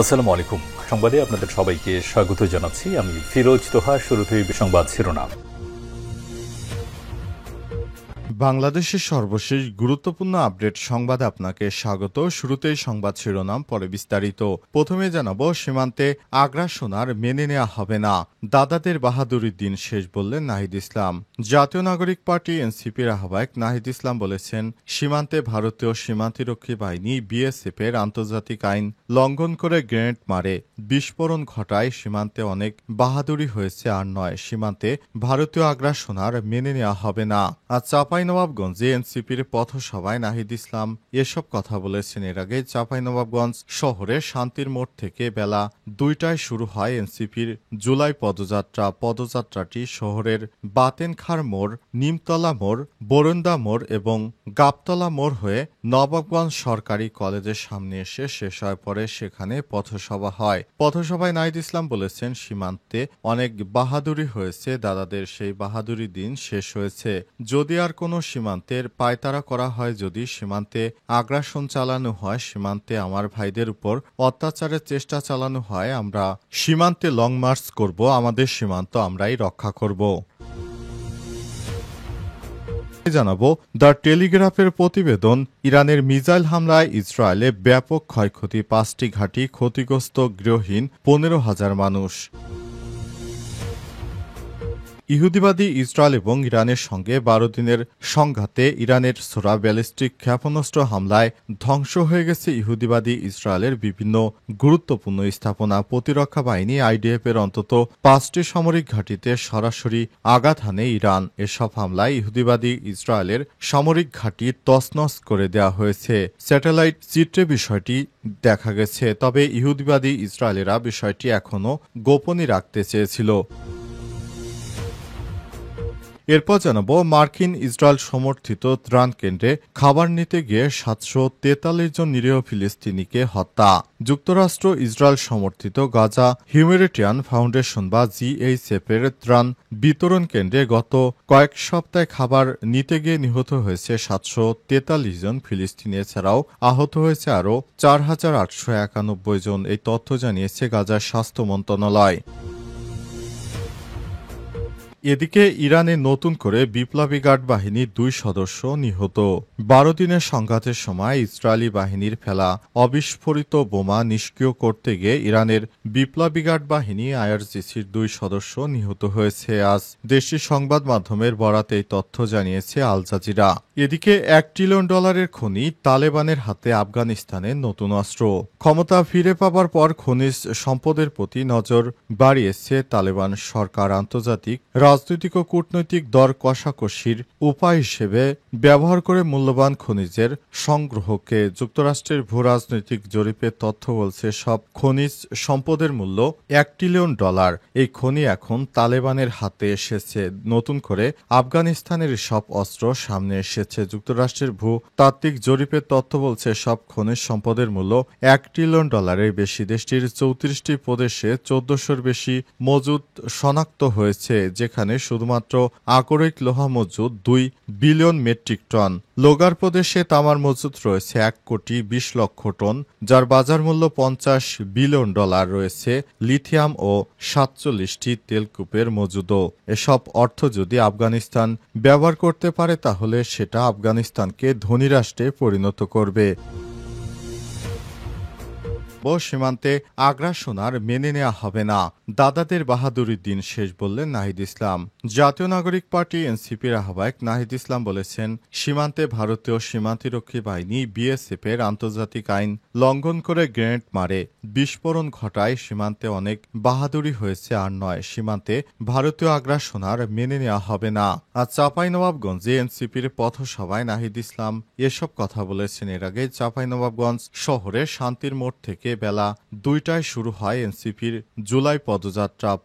আসসালামু আলাইকুম। সংবাদে আপনাদের সবাইকে স্বাগত জানাচ্ছি। আমি ফিরোজ তোহা। শুরুতেই সংবাদ শিরোনাম। বাংলাদেশের সর্বশেষ গুরুত্বপূর্ণ আপডেট সংবাদে আপনাকে স্বাগত। শুরুতেই সংবাদ শিরোনাম, পরে বিস্তারিত। প্রথমে জানাবো, সীমান্তে আগ্রাসন আর মেনে নেওয়া হবে না, দাদাদের বাহাদুরির দিন শেষ বললেন নাহিদ ইসলাম। জাতীয় নাগরিক পার্টি এনসিপির আহ্বায়ক নাহিদ ইসলাম বলেছেন, সীমান্তে ভারতীয় সীমান্তরক্ষী বাহিনী বিএসএফ এর আন্তর্জাতিক আইন লঙ্ঘন করে গ্রেনেড মারে, বিস্ফোরণ ঘটায়। সীমান্তে অনেক বাহাদুরি হয়েছে, আর নয়, সীমান্তে ভারতীয় আগ্রাসন আর মেনে নেওয়া হবে না। আর চাঁপাইনবাবগঞ্জে এনসিপির পথসভায় নাহিদ ইসলাম এসব কথা বলেছেন। এর আগে চাঁপাইনবাবগঞ্জ শহরে শান্তির মোড় থেকে বেলা 2টায় শুরু হয় এনসিপির জুলাই পদযাত্রা। পদযাত্রাটি শহরের বাতেনখার মোড়, নিমতলা মোড়, বরুন্দা মোড় এবং গাবতলা মোড় হয়ে নবাবগঞ্জ সরকারি কলেজের সামনে এসে শেষ হয়। পরে সেখানে পথসভা হয়। পথসভায় নাহিদ ইসলাম বলেছেন, সীমান্তে অনেক বাহাদুরি হয়েছে, দাদাদের সেই বাহাদুরি দিন শেষ হয়েছে। যদি আর কোনো সীমান্তের পায়তারা করা হয়, যদি সীমান্তে আগ্রাসন চালানো হয়, সীমান্তে আমার ভাইদের উপর অত্যাচারের চেষ্টা চালানো হয়, আমরা সীমান্তে লং মার্চ করব, আমাদের সীমান্ত আমরাই রক্ষা করব। জানাবো, দ্য টেলিগ্রাফের প্রতিবেদন, ইরানের মিসাইল হামলায় ইসরায়েলে ব্যাপক ক্ষয়ক্ষতি, 5টি ঘাঁটি ক্ষতিগ্রস্ত, গৃহহীন 15,000 মানুষ। ইহুদিবাদী ইসরায়েল এবং ইরানের সঙ্গে 12 দিনের সংঘাতে ইরানের ছোড়া ব্যালিস্টিক ক্ষেপণাস্ত্র হামলায় ধ্বংস হয়ে গেছে ইহুদিবাদী ইসরায়েলের বিভিন্ন গুরুত্বপূর্ণ স্থাপনা। প্রতিরক্ষা বাহিনী আইডিএফ এর অন্তত 5টি সামরিক ঘাঁটিতে সরাসরি আঘাত হানে ইরান। এসব হামলায় ইহুদিবাদী ইসরায়েলের সামরিক ঘাঁটি তছনছ করে দেওয়া হয়েছে। স্যাটেলাইট চিত্রে বিষয়টি দেখা গেছে, তবে ইহুদিবাদী ইসরায়েলেরা বিষয়টি এখনও গোপনই রাখতে চেয়েছিল। এরপর জানাবো, মার্কিন ইসরায়েল সমর্থিত ত্রাণ কেন্দ্রে খাবার নিতে গিয়ে 743 জন নিরীহ ফিলিস্তিনিকে হত্যা। যুক্তরাষ্ট্র ইসরায়েল সমর্থিত গাজা হিউম্যানিটেরিয়ান ফাউন্ডেশন বা জিএইচএফ এর ত্রাণ বিতরণ কেন্দ্রে গত কয়েক সপ্তাহে খাবার নিতে গিয়ে নিহত হয়েছে 743 জন ফিলিস্তিনি। এছাড়াও আহত হয়েছে আরও 4,891 জন। এই তথ্য জানিয়েছে গাজার স্বাস্থ্য মন্ত্রণালয়। এদিকে ইরানে নতুন করে বিপ্লবী গার্ড বাহিনীর 2 সদস্য নিহত। 12 দিনের সংঘাতের সময় ইসরায়েলি বাহিনীর ফেলা অবিস্ফোরিত বোমা নিষ্ক্রিয় করতে গিয়ে ইরানের বিপ্লবী গার্ড বাহিনী আইআরজিসির 2 সদস্য নিহত হয়েছে। আজ দেশটির সংবাদ মাধ্যমের বরাতে এই তথ্য জানিয়েছে আল জাজিরা। এদিকে $1 ট্রিলিয়ন খনি তালেবানের হাতে, আফগানিস্তানের নতুন অস্ত্র। ক্ষমতা ফিরে পাবার পর খনিজ সম্পদের প্রতি নজর বাড়িয়েছে তালেবান সরকার। আন্তর্জাতিক রাজনৈতিক ও কূটনৈতিক দর কষাকষির উপায় হিসেবে ব্যবহার করে মূল্যবান খনিজের সংগ্রহকে। যুক্তরাষ্ট্রের ভূ রাজনৈতিক জরিপের তথ্য বলছে, সব খনিজ সম্পদের মূল্য $1 ট্রিলিয়ন। এই খনি এখন তালেবানের হাতে এসেছে। নতুন করে আফগানিস্তানের সব অস্ত্র সামনে এসেছে। যুক্তরাষ্ট্রের ভূ তাত্ত্বিক জরিপের তথ্য বলছে, সব খনিজ সম্পদের মূল্য $1 ট্রিলিয়ন বেশি। দেশটির 34টি প্রদেশে 1400-র বেশি মজুদ শনাক্ত হয়েছে, যেখানে শুধুমাত্র আকরিক লোহা মজুদ 2 বিলিয়ন মেট্রিক টন। লোগার প্রদেশে তামার মজুদ রয়েছে 1,20,00,000 টন, যার বাজার মূল্য $50 বিলিয়ন রয়েছে। লিথিয়াম ও 47টি তেলকূপের মজুদও। এসব অর্থ যদি আফগানিস্তান ব্যবহার করতে পারে, তাহলে সেটা আফগানিস্তানকে ধনী রাষ্ট্রে পরিণত করবে। সীমান্তে আগ্রাসন আর মেনে নেওয়া হবে না, দাদাদের বাহাদুরির দিন শেষ বললেন নাহিদ ইসলাম। জাতীয় নাগরিক পার্টি এনসিপির আহ্বায়ক নাহিদ ইসলাম বলেছেন, সীমান্তে ভারতীয় সীমান্তরক্ষী বাহিনী বিএসএফ এর আন্তর্জাতিক আইন লঙ্ঘন করে গ্রেনেড মারে, বিস্ফোরণ ঘটায়। সীমান্তে অনেক বাহাদুরি হয়েছে, আর নয়, সীমান্তে ভারতীয় আগ্রাসন আর মেনে নেওয়া হবে না। আজ চাঁপাইনবাবগঞ্জে এনসিপির পথসভায় নাহিদ ইসলাম এসব কথা বলেছেন। এর আগে চাঁপাইনবাবগঞ্জ শহরে শান্তির মোড় থেকে বেলা 2টায় শুরু হয় এনসিপির জুলাই পদ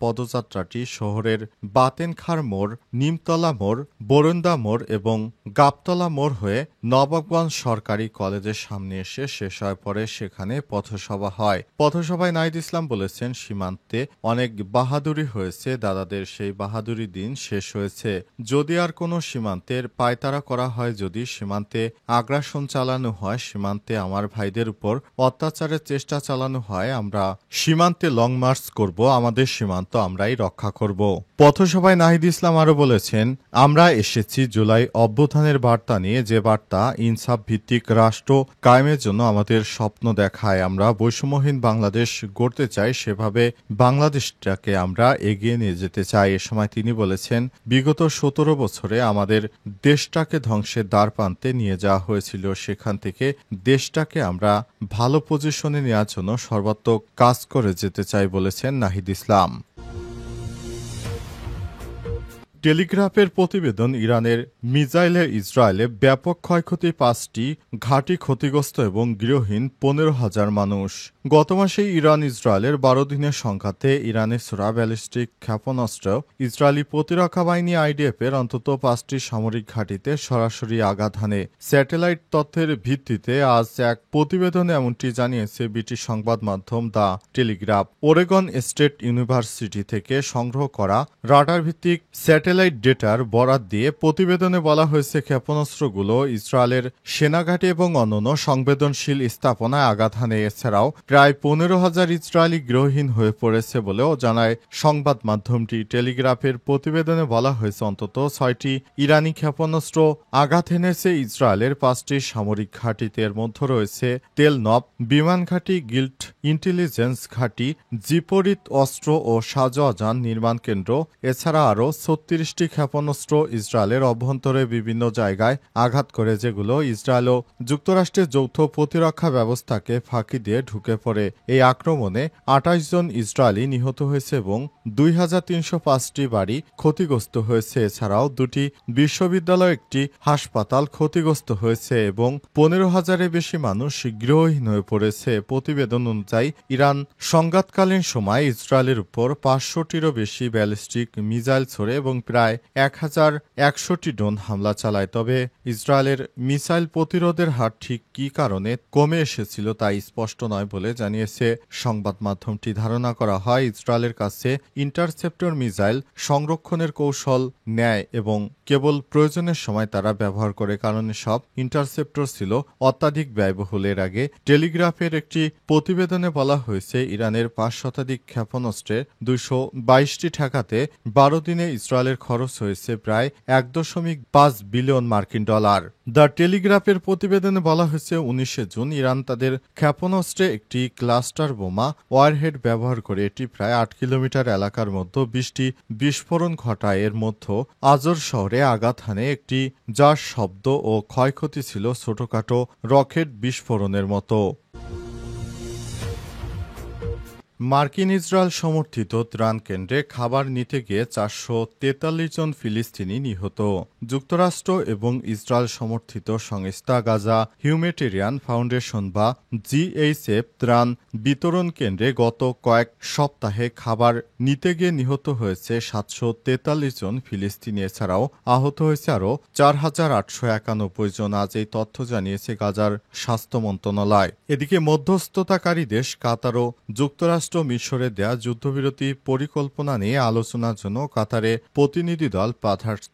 পদযাত্রাটি শহরের বাতেনখার মোড়, নিমতলা মোড়, বরুন্দা মোড় এবং গাবতলা মোড় হয়ে নবাবগঞ্জ সরকারি কলেজের সামনে এসে শেষ হয়। পরে সেখানে পথসভা হয়। পথসভায় নাহিদ ইসলাম বলেছেন, সীমান্তে অনেক বাহাদুরি হয়েছে, দাদাদের সেই বাহাদুরি দিন শেষ হয়েছে। যদি আর কোনো সীমান্তের পায়তারা করা হয়, যদি সীমান্তে আগ্রাসন চালানো হয়, সীমান্তে আমার ভাইদের উপর অত্যাচারের চেষ্টা চালানো হয়, আমরা সীমান্তে লং মার্চ করব, আমাদের সীমান্ত আমরাই রক্ষা করব। পথসভায় নাহিদ ইসলাম আরও বলেছেন, আমরা এসেছি জুলাই অভ্যুত্থানের বার্তা নিয়ে, যে বার্তা ইনসাফ ভিত্তিক রাষ্ট্র কায়েমের জন্য আমাদের স্বপ্ন দেখায়। আমরা বৈষম্যহীন বাংলাদেশ গড়তে চাই, সেভাবে বাংলাদেশটাকে আমরা এগিয়ে নিয়ে যেতে চাই। এ সময় তিনি বলেছেন, বিগত 17 বছরে আমাদের দেশটাকে ধ্বংসের দ্বারপ্রান্তে নিয়ে যাওয়া হয়েছিল, সেখান থেকে দেশটাকে আমরা ভালো পজিশনে নেওয়ার জন্য সর্বাত্মক কাজ করে যেতে চাই বলেছেন নাহিদ ইসলাম। টেলিগ্রাফের প্রতিবেদন, ইরানের মিসাইলে ইসরায়েলে ব্যাপক ক্ষয়ক্ষতি, 5টি ঘাঁটি ক্ষতিগ্রস্ত এবং গৃহহীন 15,000 মানুষ। গত মাসে ইরান ইসরায়েলের 12 দিনের সংঘাতে ইরানের ছোড়া ব্যালিস্টিক ক্ষেপণাস্ত্র ইসরায়েলি প্রতিরক্ষা বাহিনী IDF এর অন্তত 5টি সামরিক ঘাঁটিতে সরাসরি আঘাত হানে। স্যাটেলাইট তথ্যের ভিত্তিতে আজ এক প্রতিবেদনে এমনটি জানিয়েছে ব্রিটিশ সংবাদ মাধ্যম the Telegraph. Oregon State university থেকে সংগ্রহ করা রাডার ভিত্তিক স্যাটেলাইট ডেটার বরাত দিয়ে প্রতিবেদনে বলা হয়েছে, ক্ষেপণাস্ত্রগুলো ইসরায়েলের সেনাঘাঁটি এবং অন্যান্য সংবেদনশীল স্থাপনায় আঘাত হানে। এছাড়াও প্রায় 15,000 ইসরায়েলি গৃহহীন হয়ে পড়েছে বলেও জানায় সংবাদ মাধ্যমটি। টেলিগ্রাফের প্রতিবেদনে বলা হয়েছে, অন্তত 6টি ইরানি ক্ষেপণাস্ত্র আঘাত হেনেছে ইসরায়েলের 5টি সামরিক ঘাঁটিতে। এর মধ্যে রয়েছে তেল নব বিমান ঘাঁটি, গিল্ট ইন্টেলিজেন্স ঘাঁটি, জিপরিত অস্ত্র ও শাহজাহান নির্মাণ কেন্দ্র। এছাড়া আরও 36টি ক্ষেপণাস্ত্র ইসরায়েলের অভ্যন্তরে বিভিন্ন জায়গায় আঘাত করে, যেগুলো ইসরায়েল ও যুক্তরাষ্ট্রের যৌথ প্রতিরক্ষা ব্যবস্থাকে ফাঁকি দিয়ে ঢুকে পড়ে। এই আক্রমণে 28 জন ইসরায়েলি নিহত হয়েছে এবং 2305টি বাড়ি ক্ষতিগ্রস্ত হয়েছে। এছাড়াও 2টি বিশ্ববিদ্যালয়, একটি হাসপাতাল ক্ষতিগ্রস্ত হয়েছে এবং 15,000-এর বেশি মানুষ গৃহহীন হয়ে পড়েছে। প্রতিবেদন অনুযায়ী ইরান সংঘাতকালীন সময় ইসরায়েলের উপর 500টিরও বেশি ব্যালিস্টিক মিসাইল ছোড়ে এবং প্রায় 1100টি ড্রোন হামলা চালায়। তবে ইসরায়েলের মিসাইল প্রতিরোধের হার ঠিক কী কারণে কমে এসেছিল তা স্পষ্ট নয় বলে জানিয়েছে সংবাদ মাধ্যমটি। ধারণা করা হয়, ইসরায়েলের কাছে ইন্টারসেপ্টর মিসাইল সংরক্ষণের কৌশল নেয় এবং কেবল প্রয়োজনের সময় তারা ব্যবহার করে, কারণ সব ইন্টারসেপ্টর ছিল অত্যাধিক ব্যয়বহুল। এর আগে টেলিগ্রাফের একটি প্রতিবেদনে বলা হয়েছে, ইরানের 5 শতাধিক ক্ষেপণাস্ত্রের 222টি ঠেকাতে 12 দিনে ইসরায়েলের খরচ হয়েছে প্রায় 1.5 বিলিয়ন মার্কিন ডলার। দ্য টেলিগ্রাফের প্রতিবেদনে বলা হয়েছে, 19 জুন ইরান তাদের ক্ষেপণাস্ত্রে একটি ক্লাস্টার বোমা ওয়ারহেড ব্যবহার করে এটি প্রায় 8 কিলোমিটার এলাকার মধ্যে 20টি বিস্ফোরণ ঘটায়। এর মধ্যে আজর শহরে আঘাত হানে একটি, যার শব্দ ও ক্ষয়ক্ষতি ছিল ছোটখাটো রকেট বিস্ফোরণের মতো। মার্কিন ইসরায়েল সমর্থিত ত্রাণ কেন্দ্রে খাবার নিতে গিয়ে 443 জন ফিলিস্তিনি নিহত। যুক্তরাষ্ট্র এবং ইসরায়েল সমর্থিত সংস্থা গাজা হিউম্যানিটেরিয়ান ফাউন্ডেশন বা GHF ত্রাণ বিতরণ কেন্দ্রে গত কয়েক সপ্তাহে খাবার নিতে গিয়ে নিহত হয়েছে 743 জন ফিলিস্তিনি। এছাড়াও আহত হয়েছে আরও 4,891 জন। আজ এই তথ্য জানিয়েছে গাজার স্বাস্থ্য মন্ত্রণালয়। এদিকে মধ্যস্থতাকারী দেশ কাতার ও যুক্তরাষ্ট্র মিশরে দেয়া যুদ্ধবিরতি পরিকল্পনা নিয়ে আলোচনার জন্য কাতারে প্রতিনিধি দল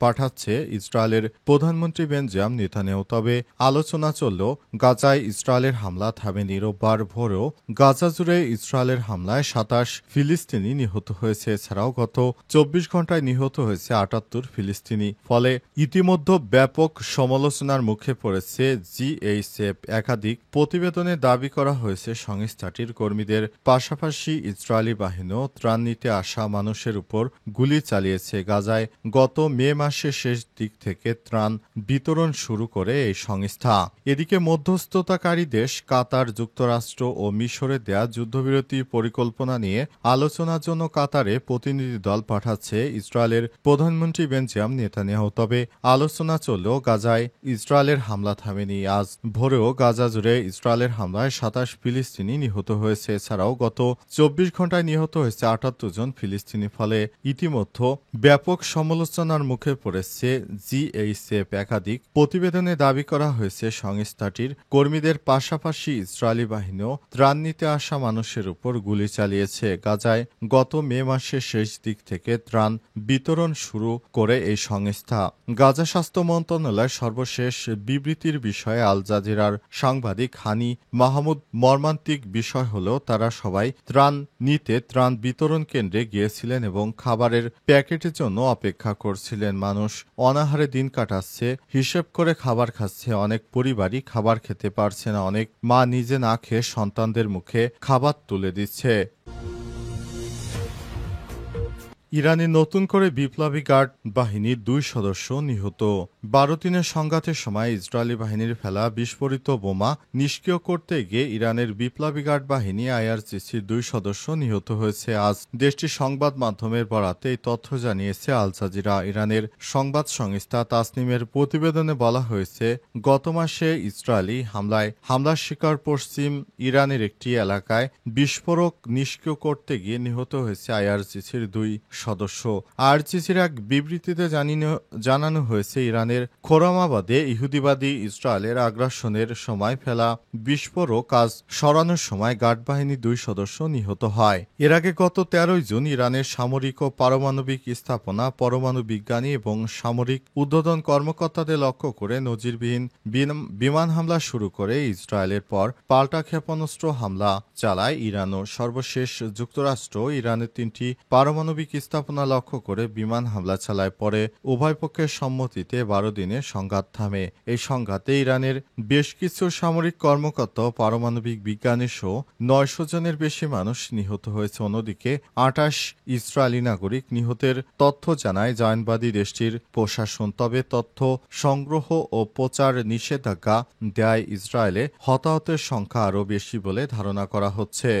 পাঠাচ্ছে ইসরায়েলের প্রধানমন্ত্রী বেঞ্জামিন নেতানিয়াহু। তবে আলোচনা চললেও গাজায় ইসরায়েলের হামলা থামেনি। রোববার ভোরেও গাজা জুড়ে ইসরায়েলের হামলায় 27 ফিলিস্তিনি নিহত হয়েছে। এছাড়াও গত 24 ঘন্টায় নিহত হয়েছে 78 ফিলিস্তিনি। ফলে ইতিমধ্যে ব্যাপক সমালোচনার মুখে পড়েছে GHF। একাধিক প্রতিবেদনে দাবি করা হয়েছে, সংস্থাটির কর্মীদের পাশাপাশি ইসরায়েলি বাহিনীও ত্রাণ নিতে আসা মানুষের উপর গুলি চালিয়েছে। গাজায় গত মে মাসের শেষ দিক থেকে ত্রাণ বিতরণ শুরু করে এই সংস্থা। এদিকে মধ্যস্থতাকারী দেশ কাতার, যুক্তরাষ্ট্র ও মিশরে দেয়া যুদ্ধবিরতি পরিকল্পনা নিয়ে আলোচনার জন্য কাতারে প্রতিনিধি দল পাঠাচ্ছে ইসরায়েলের প্রধানমন্ত্রী বেঞ্জামিন নেতানিয়াহু। তবে আলোচনা চললেও গাজায় ইসরায়েলের হামলা থামেনি। আজ ভোরেও গাজা জুড়ে ইসরায়েলের হামলায় 27 ফিলিস্তিনি নিহত হয়েছে। এছাড়াও গত 24 ঘন্টায় নিহত হয়েছে 78 জন ফিলিস্তিনি। ফলে ইতিমধ্যে ব্যাপক সমালোচনার মুখে পড়েছে জিএইচএফ। একাধিক প্রতিবেদনে দাবি করা হয়েছে সংস্থাটির কর্মীদের পাশাপাশি ইসরায়েলি বাহিনীও ত্রাণ নিতে আসা মানুষের উপর গুলি চালিয়েছে। গাজায় গত মে মাসের শেষ দিক থেকে ত্রাণ বিতরণ শুরু করে এই সংস্থা। গাজা স্বাস্থ্য মন্ত্রণালয়ের সর্বশেষ বিবৃতির বিষয়ে আল জাজিরার সাংবাদিক হানি মাহমুদ মর্মান্তিক বিষয় হলেও তারা সবাই ত্রাণ নিতে ত্রাণ বিতরণ কেন্দ্রে গিয়েছিলেন এবং খাবারের প্যাকেটের জন্য অপেক্ষা করছিলেন। মানুষ অনাহারে দিন কাটাচ্ছে, হিসেব করে খাবার খাচ্ছে। অনেক পরিবারই খাবার খেতে পারছে না। অনেক মা নিজে না খেয়ে সন্তানদের মুখে খাবার তুলে দিচ্ছে। ইরানে নতুন করে বিপ্লবী গার্ড বাহিনীর 2 সদস্য নিহত। 12 দিনের সংঘাতের সময় ইসরায়েলি বাহিনীর ফেলা বিস্ফোরিত বোমা নিষ্ক্রিয় করতে গিয়ে ইরানের বিপ্লবী গার্ড বাহিনী আইআরজিসির 2 সদস্য নিহত হয়েছে। আজ দেশটির সংবাদ মাধ্যমের বরাতে এই তথ্য জানিয়েছে আল জাজিরা। ইরানের সংবাদ সংস্থা তাসনিমের প্রতিবেদনে বলা হয়েছে, গত মাসে ইসরায়েলি হামলার শিকার পশ্চিম ইরানের একটি এলাকায় বিস্ফোরক নিষ্ক্রিয় করতে গিয়ে নিহত হয়েছে আইআরজিসির 2 সদস্য। আইআরজিসির এক বিবৃতিতে জানানো হয়েছে, ইরানের খোরামাবাদে ইহুদিবাদী ইসরায়েলের আগ্রাসনের সময় ফেলা বিস্ফোরক কাজ সরানোর সময় গার্ড বাহিনীর 2 সদস্য নিহত হয়। এর আগে গত 13 জুন ইরানের সামরিক ও পারমাণবিক স্থাপনা, পরমাণু বিজ্ঞানী এবং সামরিক উদ্বোধন কর্মকর্তাদের লক্ষ্য করে নজিরবিহীন বিমান হামলা শুরু করে ইসরায়েলের পর পাল্টা ক্ষেপণাস্ত্র হামলা চালায় ইরানও। সর্বশেষ যুক্তরাষ্ট্র ইরানের 3টি পারমাণবিক স্থাপনা লক্ষ্য করে বিমান হামলা চালায়। পরে উভয় পক্ষের সম্মতিতে 12 দিনের সংঘাত থামে। এই সংঘাতে ইরানের বেশ কিছু সামরিক কর্মকর্তা ও পারমাণবিক বিজ্ঞানী সহ 900 জনের বেশি মানুষ নিহত হয়েছে। অন্যদিকে 28 ইসরায়েলি নাগরিক নিহতের তথ্য জানায় জায়নবাদী দেশটির প্রশাসন। তবে তথ্য সংগ্রহ ও প্রচার নিষেধাজ্ঞা দেয় ইসরায়েলে হতাহতের সংখ্যা আরও বেশি বলে ধারণা করা হচ্ছে।